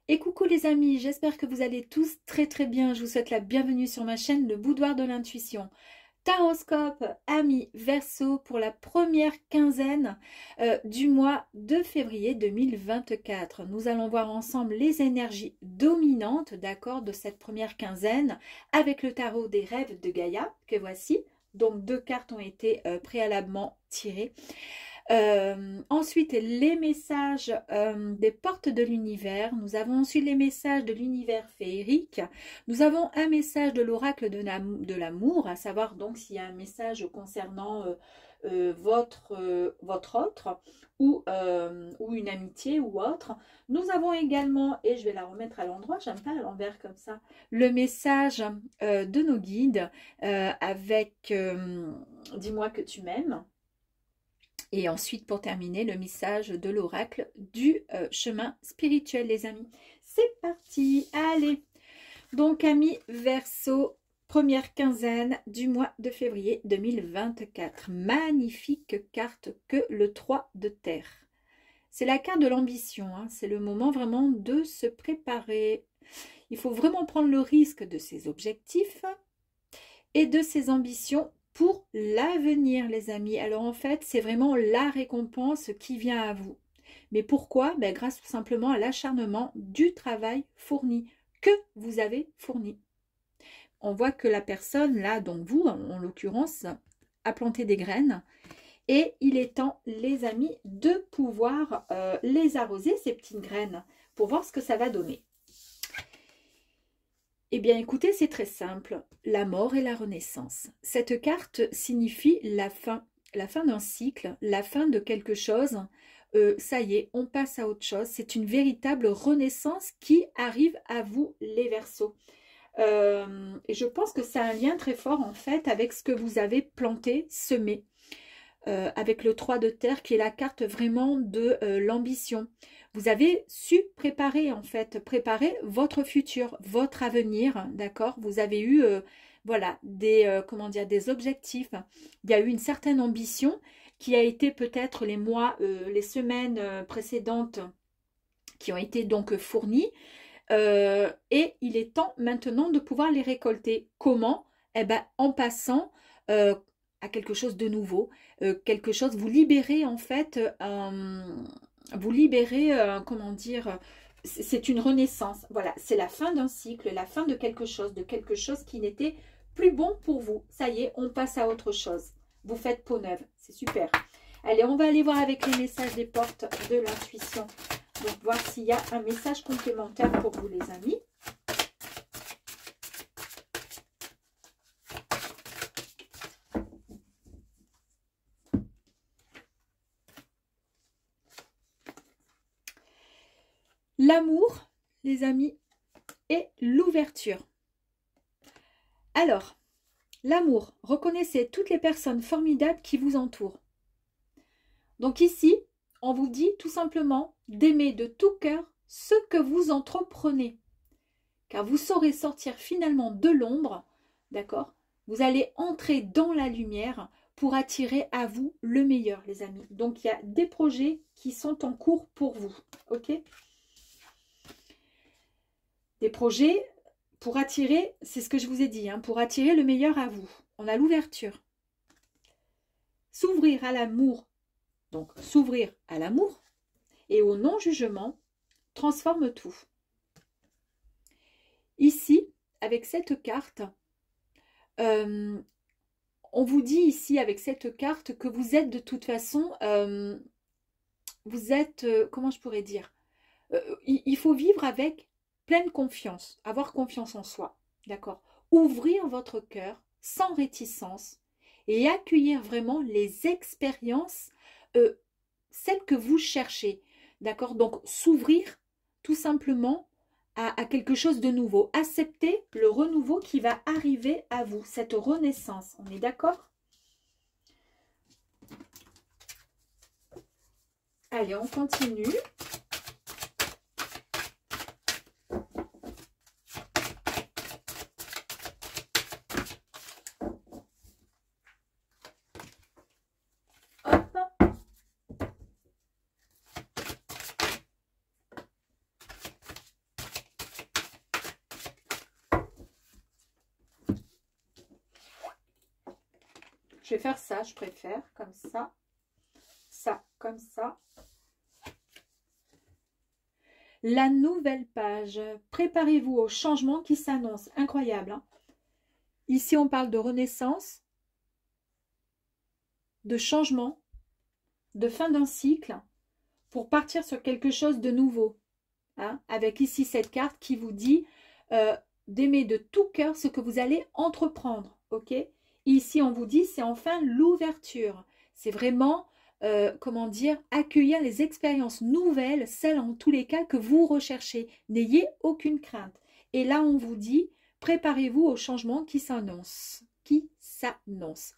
Et coucou les amis, j'espère que vous allez tous très bien. Je vous souhaite la bienvenue sur ma chaîne Le Boudoir de l'Intuition. Taroscope Amis Verseau pour la première quinzaine du mois de février 2024. Nous allons voir ensemble les énergies dominantes, d'accord, de cette première quinzaine avec le tarot des rêves de Gaïa que voici. Donc deux cartes ont été préalablement tirées. Ensuite, les messages des portes de l'univers. Nous avons ensuite les messages de l'univers féerique. Nous avons un message de l'oracle de l'amour, à savoir donc s'il y a un message concernant votre autre ou une amitié ou autre. Nous avons également, et je vais la remettre à l'endroit, j'aime pas à l'envers comme ça, le message de nos guides avec dis-moi que tu m'aimes. Et ensuite, pour terminer, le message de l'oracle du chemin spirituel, les amis. C'est parti, allez. Donc, amis Verseau, première quinzaine du mois de février 2024. Magnifique carte que le 3 de terre. C'est la carte de l'ambition, hein. C'est le moment vraiment de se préparer. Il faut vraiment prendre le risque de ses objectifs et de ses ambitions pour l'avenir, les amis. Alors en fait, c'est vraiment la récompense qui vient à vous. Mais pourquoi? Ben, grâce tout simplement à l'acharnement du travail fourni, que vous avez fourni. On voit que la personne, là, donc vous, en l'occurrence, a planté des graines. Et il est temps, les amis, de pouvoir les arroser, ces petites graines, pour voir ce que ça va donner. Eh bien, écoutez, c'est très simple. La mort et la renaissance. Cette carte signifie la fin d'un cycle, la fin de quelque chose. Ça y est, on passe à autre chose. C'est une véritable renaissance qui arrive à vous, les Verseaux. Et je pense que ça a un lien très fort, en fait, avec ce que vous avez planté, semé. Avec le 3 de terre, qui est la carte vraiment de l'ambition. Vous avez su préparer, en fait, préparer votre futur, votre avenir, d'accord? Vous avez eu, voilà, des, comment dire, des objectifs. Il y a eu une certaine ambition qui a été peut-être les mois, les semaines précédentes qui ont été donc fournies. Et il est temps maintenant de pouvoir les récolter. Comment? Eh ben, en passant à quelque chose de nouveau, quelque chose, vous libérez en fait, vous libérez, comment dire, c'est une renaissance, voilà, c'est la fin d'un cycle, la fin de quelque chose qui n'était plus bon pour vous. Ça y est, on passe à autre chose. Vous faites peau neuve, c'est super. Allez, on va aller voir avec les messages des portes de l'intuition. Donc, voir s'il y a un message complémentaire pour vous, les amis. L'amour, les amis, et l'ouverture. Alors, l'amour, reconnaissez toutes les personnes formidables qui vous entourent. Donc ici, on vous dit tout simplement d'aimer de tout cœur ce que vous entreprenez. Car vous saurez sortir finalement de l'ombre, d'accord? Vous allez entrer dans la lumière pour attirer à vous le meilleur, les amis. Donc, il y a des projets qui sont en cours pour vous, ok? Des projets pour attirer, c'est ce que je vous ai dit, hein, pour attirer le meilleur à vous. On a l'ouverture. S'ouvrir à l'amour, donc s'ouvrir à l'amour et au non-jugement transforme tout. Ici, avec cette carte, on vous dit ici avec cette carte que vous êtes de toute façon, vous êtes, comment je pourrais dire, il faut vivre avec pleine confiance, avoir confiance en soi, d'accord? Ouvrir votre cœur sans réticence et accueillir vraiment les expériences, celles que vous cherchez, d'accord? Donc, s'ouvrir tout simplement à quelque chose de nouveau. Accepter le renouveau qui va arriver à vous, cette renaissance. On est d'accord? Allez, on continue. Je vais faire ça, je préfère, comme ça. Ça, comme ça. La nouvelle page. Préparez-vous au changement qui s'annonce. Incroyable. Hein? Ici, on parle de renaissance, de changement, de fin d'un cycle, pour partir sur quelque chose de nouveau. Hein? Avec ici cette carte qui vous dit d'aimer de tout cœur ce que vous allez entreprendre. Ok? Ici, on vous dit, c'est enfin l'ouverture. C'est vraiment, comment dire, accueillir les expériences nouvelles, celles en tous les cas que vous recherchez. N'ayez aucune crainte. Et là, on vous dit, préparez-vous au changement qui s'annonce. Qui s'annonce.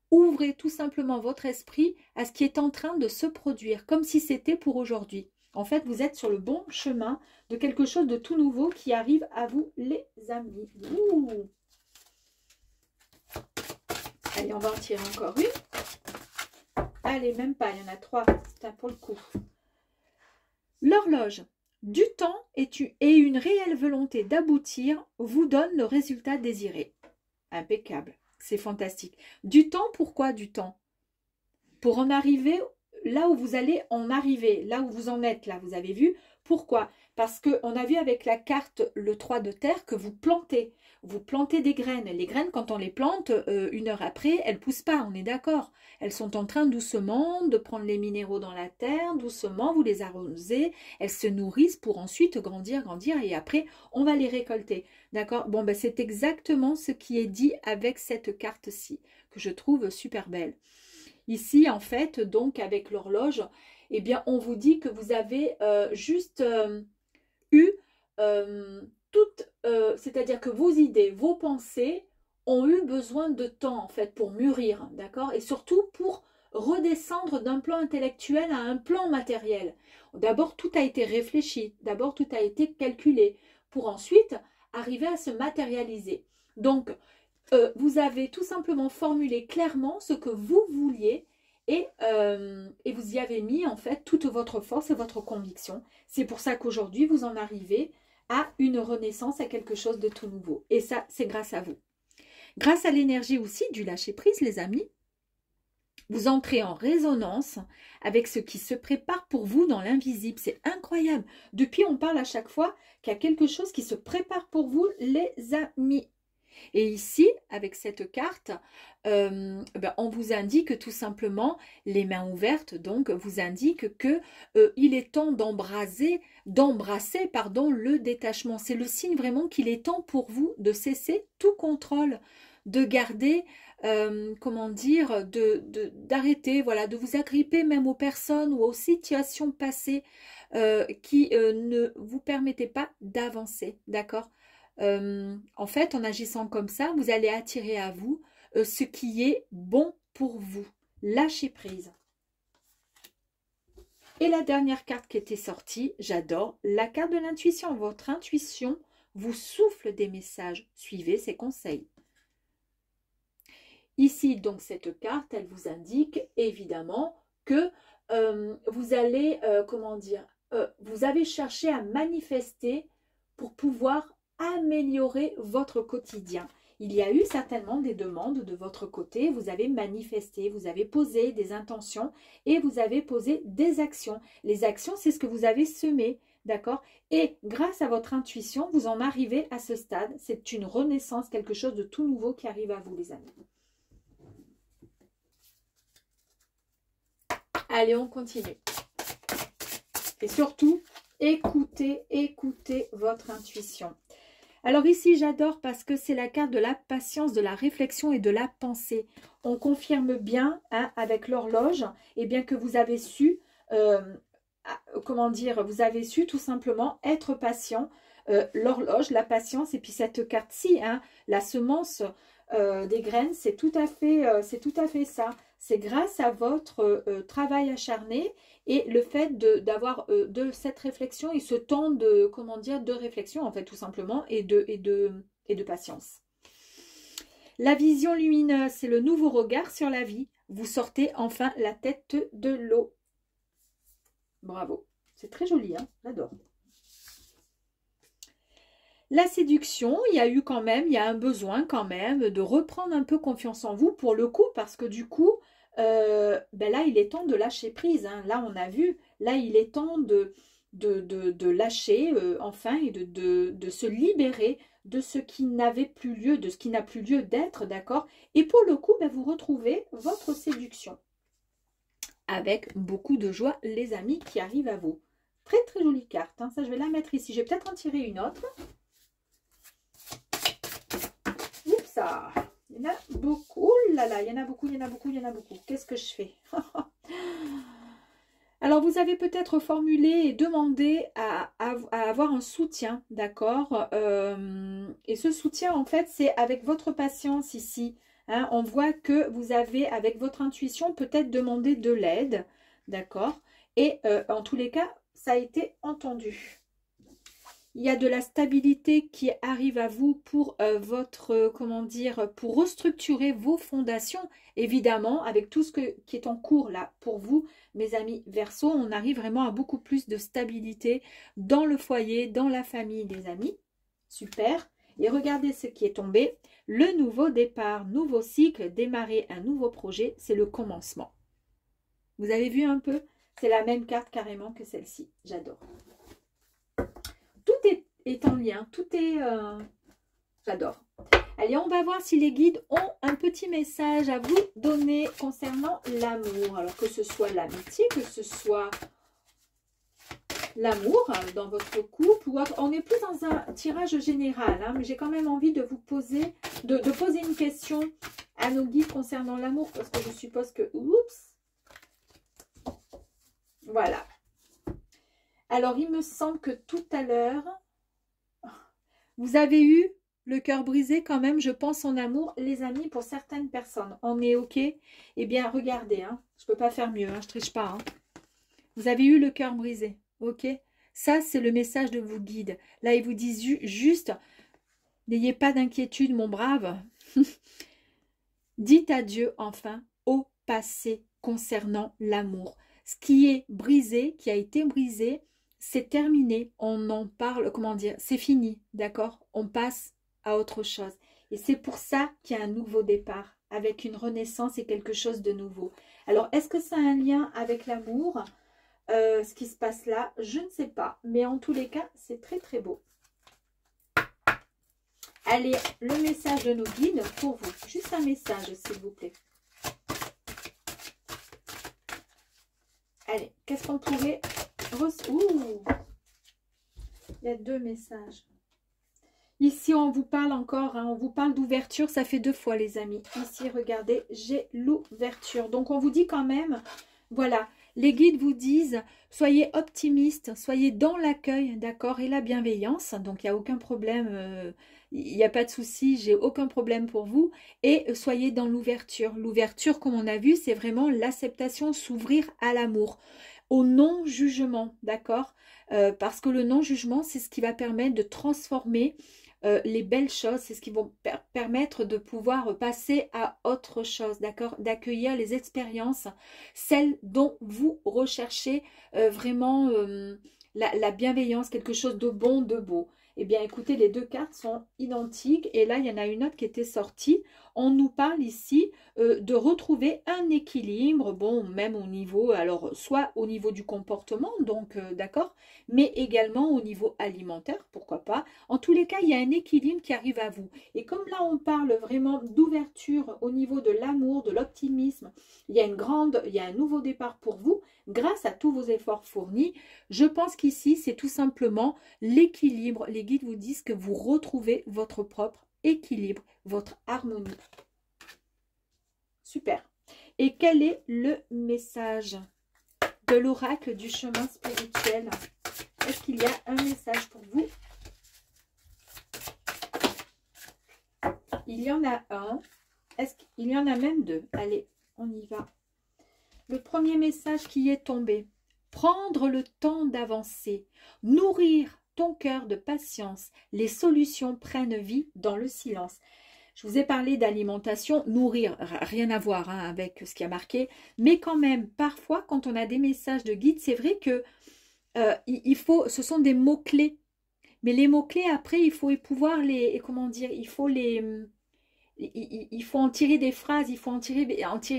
Ouvrez tout simplement votre esprit à ce qui est en train de se produire, comme si c'était pour aujourd'hui. En fait, vous êtes sur le bon chemin de quelque chose de tout nouveau qui arrive à vous, les amis. Ouh. Allez, on va en tirer encore une. Allez, même pas, il y en a 3. C'est pour le coup. L'horloge. Du temps et une réelle volonté d'aboutir vous donne le résultat désiré. Impeccable. C'est fantastique. Du temps, pourquoi du temps? Pour en arriver là où vous allez en arriver, là où vous en êtes, là, vous avez vu. Pourquoi? Parce qu'on a vu avec la carte le 3 de terre que vous plantez des graines. Les graines, quand on les plante, 1 heure après, elles ne poussent pas, on est d'accord. Elles sont en train doucement de prendre les minéraux dans la terre, doucement, vous les arrosez, elles se nourrissent pour ensuite grandir, et après, on va les récolter. D'accord? Bon, ben, c'est exactement ce qui est dit avec cette carte-ci, que je trouve super belle. Ici, en fait, donc, avec l'horloge, eh bien, on vous dit que vous avez juste eu toutes, c'est-à-dire que vos idées, vos pensées ont eu besoin de temps, en fait, pour mûrir, d'accord? Et surtout pour redescendre d'un plan intellectuel à un plan matériel. D'abord, tout a été réfléchi, d'abord, tout a été calculé, pour ensuite arriver à se matérialiser. Donc, vous avez tout simplement formulé clairement ce que vous vouliez et vous y avez mis en fait toute votre force et votre conviction. C'est pour ça qu'aujourd'hui vous en arrivez à une renaissance, à quelque chose de tout nouveau. Et ça, c'est grâce à vous. Grâce à l'énergie aussi du lâcher-prise, les amis, vous entrez en résonance avec ce qui se prépare pour vous dans l'invisible. C'est incroyable. Depuis, on parle à chaque fois qu'il y a quelque chose qui se prépare pour vous, les amis. Et ici, avec cette carte, on vous indique tout simplement, les mains ouvertes, donc, vous indique que il est temps d'embrasser le détachement. C'est le signe vraiment qu'il est temps pour vous de cesser tout contrôle, de garder, comment dire, d'arrêter, voilà, de vous agripper même aux personnes ou aux situations passées qui ne vous permettaient pas d'avancer, d'accord? En fait, en agissant comme ça, vous allez attirer à vous ce qui est bon pour vous. Lâchez prise. Et la dernière carte qui était sortie, j'adore, la carte de l'intuition. Votre intuition vous souffle des messages. Suivez ses conseils. Ici, donc, cette carte, elle vous indique évidemment que vous allez, comment dire, vous avez cherché à manifester pour pouvoir améliorer votre quotidien. Il y a eu certainement des demandes de votre côté, vous avez manifesté, vous avez posé des intentions et vous avez posé des actions. Les actions, c'est ce que vous avez semé, d'accord? Et grâce à votre intuition, vous en arrivez à ce stade. C'est une renaissance, quelque chose de tout nouveau qui arrive à vous, les amis. Allez, on continue. Et surtout, écoutez votre intuition. Alors ici, j'adore parce que c'est la carte de la patience, de la réflexion et de la pensée. On confirme bien hein, avec l'horloge, et bien que vous avez su, comment dire, vous avez su tout simplement être patient. L'horloge, la patience, et puis cette carte-ci, hein, la semence des graines, c'est tout à fait ça. C'est grâce à votre travail acharné et le fait d'avoir de cette réflexion et ce temps de, comment dire, de réflexion, en fait, tout simplement, et de patience. La vision lumineuse, c'est le nouveau regard sur la vie. Vous sortez enfin la tête de l'eau. Bravo. C'est très joli, hein, j'adore. La séduction, il y a eu quand même, il y a un besoin quand même de reprendre un peu confiance en vous pour le coup, parce que du coup, ben là, il est temps de lâcher prise. Hein. Là, on a vu, là, il est temps de lâcher enfin et de se libérer de ce qui n'avait plus lieu, de ce qui n'a plus lieu d'être, d'accord? Et pour le coup, ben, vous retrouvez votre séduction avec beaucoup de joie, les amis qui arrivent à vous. Très très jolie carte, hein. Ça je vais la mettre ici. Je vais peut-être en tirer une autre. Oups, il y en a beaucoup. Oh là là, il y en a beaucoup, il y en a beaucoup, il y en a beaucoup. Qu'est-ce que je fais? Alors, vous avez peut-être formulé et demandé à avoir un soutien, d'accord? Et ce soutien, en fait, c'est avec votre patience ici. Hein, on voit que vous avez, avec votre intuition, peut-être demandé de l'aide, d'accord? Et en tous les cas, ça a été entendu. Il y a de la stabilité qui arrive à vous pour votre, comment dire, pour restructurer vos fondations. Évidemment, avec tout ce qui est en cours là pour vous, mes amis Verseau, on arrive vraiment à beaucoup plus de stabilité dans le foyer, dans la famille des amis. Super. Et regardez ce qui est tombé. Le nouveau départ, nouveau cycle, démarrer un nouveau projet, c'est le commencement. Vous avez vu un peu? C'est la même carte carrément que celle-ci. J'adore. Tout est en lien, tout est... J'adore. Allez, on va voir si les guides ont un petit message à vous donner concernant l'amour. Alors que ce soit l'amitié, que ce soit l'amour dans votre couple, ou on est plus dans un tirage général, hein, mais j'ai quand même envie de vous poser, de poser une question à nos guides concernant l'amour, parce que je suppose que... Oups. Voilà. Alors, il me semble que tout à l'heure, vous avez eu le cœur brisé quand même, je pense, en amour. Les amis, pour certaines personnes, on est OK. Eh bien, regardez, hein, je ne peux pas faire mieux, hein, je ne triche pas. Hein. Vous avez eu le cœur brisé, OK? Ça, c'est le message de vos guides. Là, ils vous disent juste, n'ayez pas d'inquiétude, mon brave. Dites adieu, enfin, au passé concernant l'amour. Ce qui est brisé, qui a été brisé, c'est terminé, on en parle, comment dire, c'est fini, d'accord? On passe à autre chose. Et c'est pour ça qu'il y a un nouveau départ, avec une renaissance et quelque chose de nouveau. Alors, est-ce que ça a un lien avec l'amour, ce qui se passe là? Je ne sais pas, mais en tous les cas, c'est très très beau. Allez, le message de nos guides pour vous. Juste un message, s'il vous plaît. Allez, qu'est-ce qu'on pourrait... Ouh, il y a deux messages. Ici, on vous parle encore, hein, on vous parle d'ouverture. Ça fait 2 fois, les amis. Ici, regardez, j'ai l'ouverture. Donc, on vous dit quand même, voilà, les guides vous disent, soyez optimistes, soyez dans l'accueil, d'accord, et la bienveillance. Donc, il n'y a aucun problème, il n'y a pas de souci, j'ai aucun problème pour vous. Et soyez dans l'ouverture. L'ouverture, comme on a vu, c'est vraiment l'acceptation, s'ouvrir à l'amour, au non-jugement, d'accord, parce que le non-jugement, c'est ce qui va permettre de transformer les belles choses, c'est ce qui va permettre de pouvoir passer à autre chose, d'accord, d'accueillir les expériences, celles dont vous recherchez vraiment la bienveillance, quelque chose de bon, de beau. Eh bien, écoutez, les 2 cartes sont identiques. Et là, il y en a une autre qui était sortie. On nous parle ici de retrouver un équilibre, bon, même au niveau, alors, soit au niveau du comportement, donc, d'accord, mais également au niveau alimentaire, pourquoi pas. En tous les cas, il y a un équilibre qui arrive à vous. Et comme là, on parle vraiment d'ouverture au niveau de l'amour, de l'optimisme, il y a un nouveau départ pour vous, grâce à tous vos efforts fournis. Je pense qu'ici, c'est tout simplement l'équilibre. Les guides vous disent que vous retrouvez votre propre équilibre, votre harmonie. Super. Et quel est le message de l'oracle du chemin spirituel? Est-ce qu'il y a un message pour vous? Il y en a un. Est-ce qu'il y en a même 2? Allez, on y va. Le premier message qui est tombé. Prendre le temps d'avancer. Nourrir ton cœur de patience. Les solutions prennent vie dans le silence. Je vous ai parlé d'alimentation, nourrir, rien à voir hein, avec ce qui a marqué. Mais quand même, parfois, quand on a des messages de guide, c'est vrai que ce sont des mots-clés. Mais les mots-clés, après, il faut pouvoir les, comment dire, il faut en tirer des phrases, il faut en tirer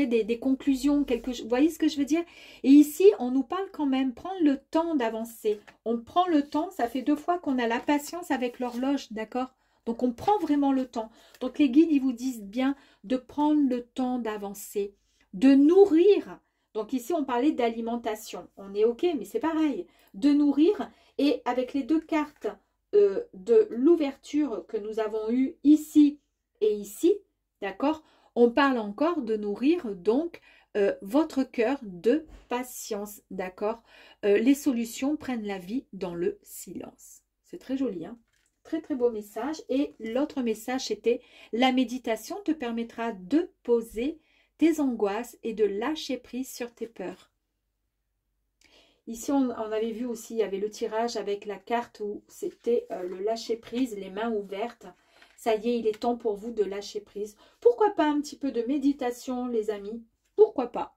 des conclusions, vous voyez ce que je veux dire? Et ici, on nous parle quand même, prendre le temps d'avancer. On prend le temps, ça fait 2 fois qu'on a la patience avec l'horloge, d'accord? Donc, on prend vraiment le temps. Donc, les guides, ils vous disent bien de prendre le temps d'avancer, de nourrir. Donc, ici, on parlait d'alimentation. On est OK, mais c'est pareil. De nourrir. Et avec les 2 cartes de l'ouverture que nous avons eues ici et ici, d'accord, on parle encore de nourrir donc votre cœur de patience, d'accord. Les solutions prennent la vie dans le silence. C'est très joli, hein. Très très beau message. Et l'autre message c'était: la méditation te permettra de poser tes angoisses et de lâcher prise sur tes peurs. Ici, on avait vu aussi, il y avait le tirage avec la carte où c'était le lâcher prise, les mains ouvertes. Ça y est, il est temps pour vous de lâcher prise. Pourquoi pas un petit peu de méditation, les amis? Pourquoi pas?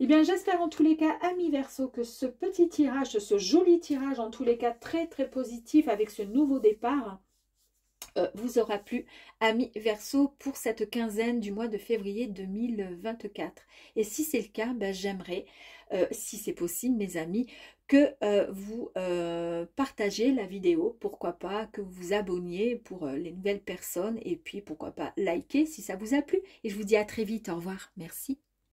Eh bien, j'espère en tous les cas, amis Verseau, que ce petit tirage, ce joli tirage, en tous les cas très très positif avec ce nouveau départ, vous aura plu, amis Verseau, pour cette quinzaine du mois de février 2024. Et si c'est le cas, ben, j'aimerais, si c'est possible, mes amis, que vous partagez la vidéo, pourquoi pas, que vous vous abonniez pour les nouvelles personnes, et puis pourquoi pas liker si ça vous a plu. Et je vous dis à très vite, au revoir, merci.